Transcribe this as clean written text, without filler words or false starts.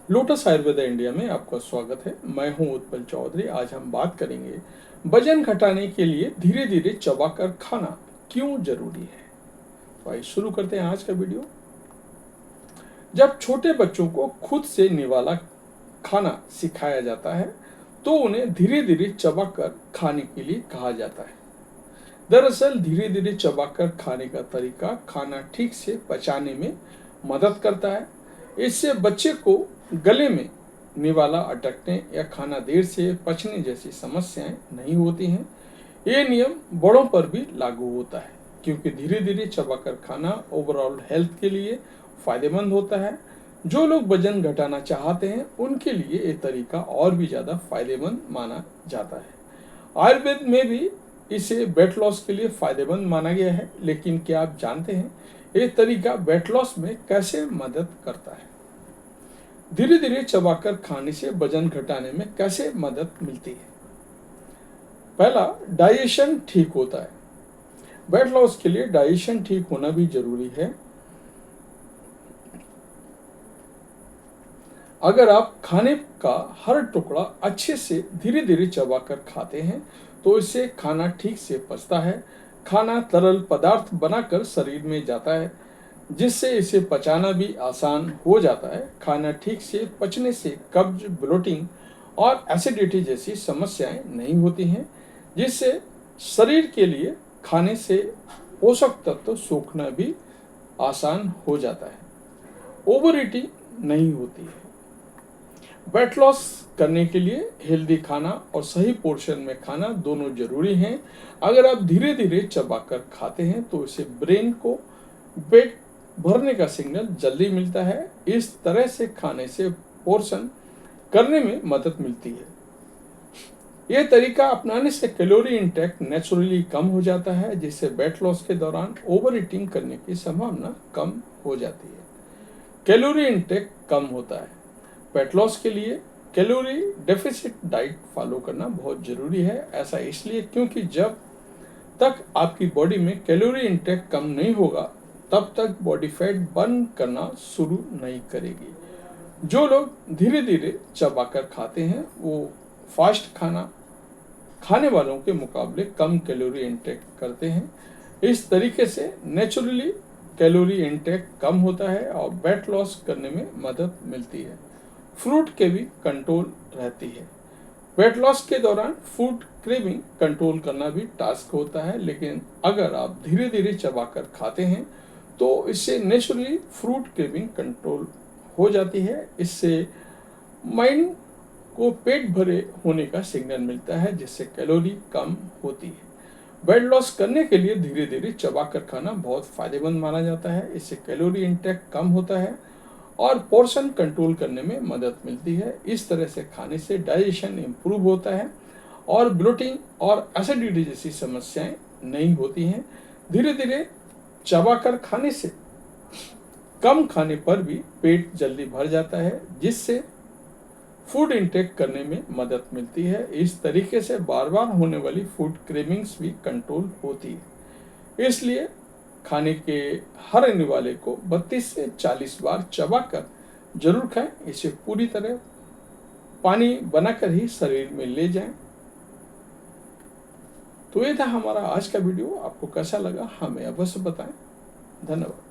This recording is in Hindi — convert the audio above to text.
लोटस आयुर्वेदा इंडिया में आपका स्वागत है। मैं हूं उत्पल चौधरी। आज हम बात करेंगे वजन घटाने के लिए धीरे धीरे चबाकर खाना क्यों जरूरी है। तो आइए शुरू करते हैं आज का वीडियो। जब छोटे बच्चों को खुद से निवाला खाना सिखाया जाता है तो उन्हें धीरे धीरे चबाकर खाने के लिए कहा जाता है। दरअसल धीरे धीरे चबाकर खाने का तरीका खाना ठीक से पचाने में मदद करता है। इससे बच्चे को गले में निवाला अटकने या खाना देर से पचने जैसी समस्याएं नहीं होती हैं। ये नियम बड़ों पर भी लागू होता है क्योंकि धीरे धीरे चबाकर खाना ओवरऑल हेल्थ के लिए फायदेमंद होता है। जो लोग वजन घटाना चाहते हैं उनके लिए ये तरीका और भी ज़्यादा फायदेमंद माना जाता है। आयुर्वेद में भी इसे वेट लॉस के लिए फायदेमंद माना गया है। लेकिन क्या आप जानते हैं ये तरीका वेट लॉस में कैसे मदद करता है? धीरे धीरे चबाकर खाने से वजन घटाने में कैसे मदद मिलती है? पहला, डाइजेशन ठीक होता है। वेट लॉस के लिए डाइजेशन ठीक होना भी जरूरी है। अगर आप खाने का हर टुकड़ा अच्छे से धीरे धीरे चबाकर खाते हैं तो इससे खाना ठीक से पचता है। खाना तरल पदार्थ बनाकर शरीर में जाता है जिससे इसे पचाना भी आसान हो जाता है। खाना ठीक से पचने से कब्ज, ब्लोटिंग और एसिडिटी जैसी समस्याएं नहीं होती हैं, जिससे शरीर के लिए खाने से पोषक तत्व सोखना भी आसान हो जाता है। ओवर ईटिंग नहीं होती है। वेट लॉस करने के लिए हेल्दी खाना और सही पोर्शन में खाना दोनों जरूरी हैं। अगर आप धीरे धीरे चबाकर खाते हैं तो इससे ब्रेन को पेट भरने का सिग्नल जल्दी मिलता है। इस तरह से खाने से पोर्शन करने में मदद मिलती है। यह तरीका अपनाने से कैलोरी इंटेक नेचुरली कम हो जाता है जिससे वेट लॉस के दौरान ओवर ईटिंग करने की संभावना कम हो जाती है। कैलोरी इंटेक कम होता है। वेट लॉस के लिए कैलोरी डेफिसिट डाइट फॉलो करना बहुत जरूरी है। ऐसा इसलिए क्योंकि जब तक आपकी बॉडी में कैलोरी इंटेक कम नहीं होगा तब तक बॉडी फैट बर्न करना शुरू नहीं करेगी। जो लोग धीरे धीरे चबाकर खाते हैं वो फास्ट खाना खाने वालों के मुकाबले कम कैलोरी इंटेक करते हैं। इस तरीके से नेचुरली कैलोरी इंटेक कम होता है और वेट लॉस करने में मदद मिलती है। फ्रूट के भी कंट्रोल रहती है। वेट लॉस के दौरान फूड क्रेविंग कंट्रोल करना भी टास्क होता है, लेकिन अगर आप धीरे धीरे चबाकर खाते हैं तो इससे नेचुरली फ्रूट क्रेविंग कंट्रोल हो जाती है। इससे माइंड को पेट भरे होने का सिग्नल मिलता है जिससे कैलोरी कम होती है। वेट लॉस करने के लिए धीरे धीरे चबाकर खाना बहुत फायदेमंद माना जाता है। इससे कैलोरी इंटेक कम होता है और पोर्शन कंट्रोल करने में मदद मिलती है। इस तरह से खाने से डाइजेशन इंप्रूव होता है और ब्लोटिंग और एसिडिटी जैसी समस्याएं नहीं होती हैं। धीरे धीरे चबाकर खाने से कम खाने पर भी पेट जल्दी भर जाता है जिससे फूड इंटेक करने में मदद मिलती है। इस तरीके से बार बार होने वाली फूड क्रेविंग्स भी कंट्रोल होती है। इसलिए खाने के हर निवाले को 32 से 40 बार चबाकर जरूर खाएं। इसे पूरी तरह पानी बनाकर ही शरीर में ले जाएं। तो ये था हमारा आज का वीडियो। आपको कैसा लगा हमें अवश्य बताएं। धन्यवाद।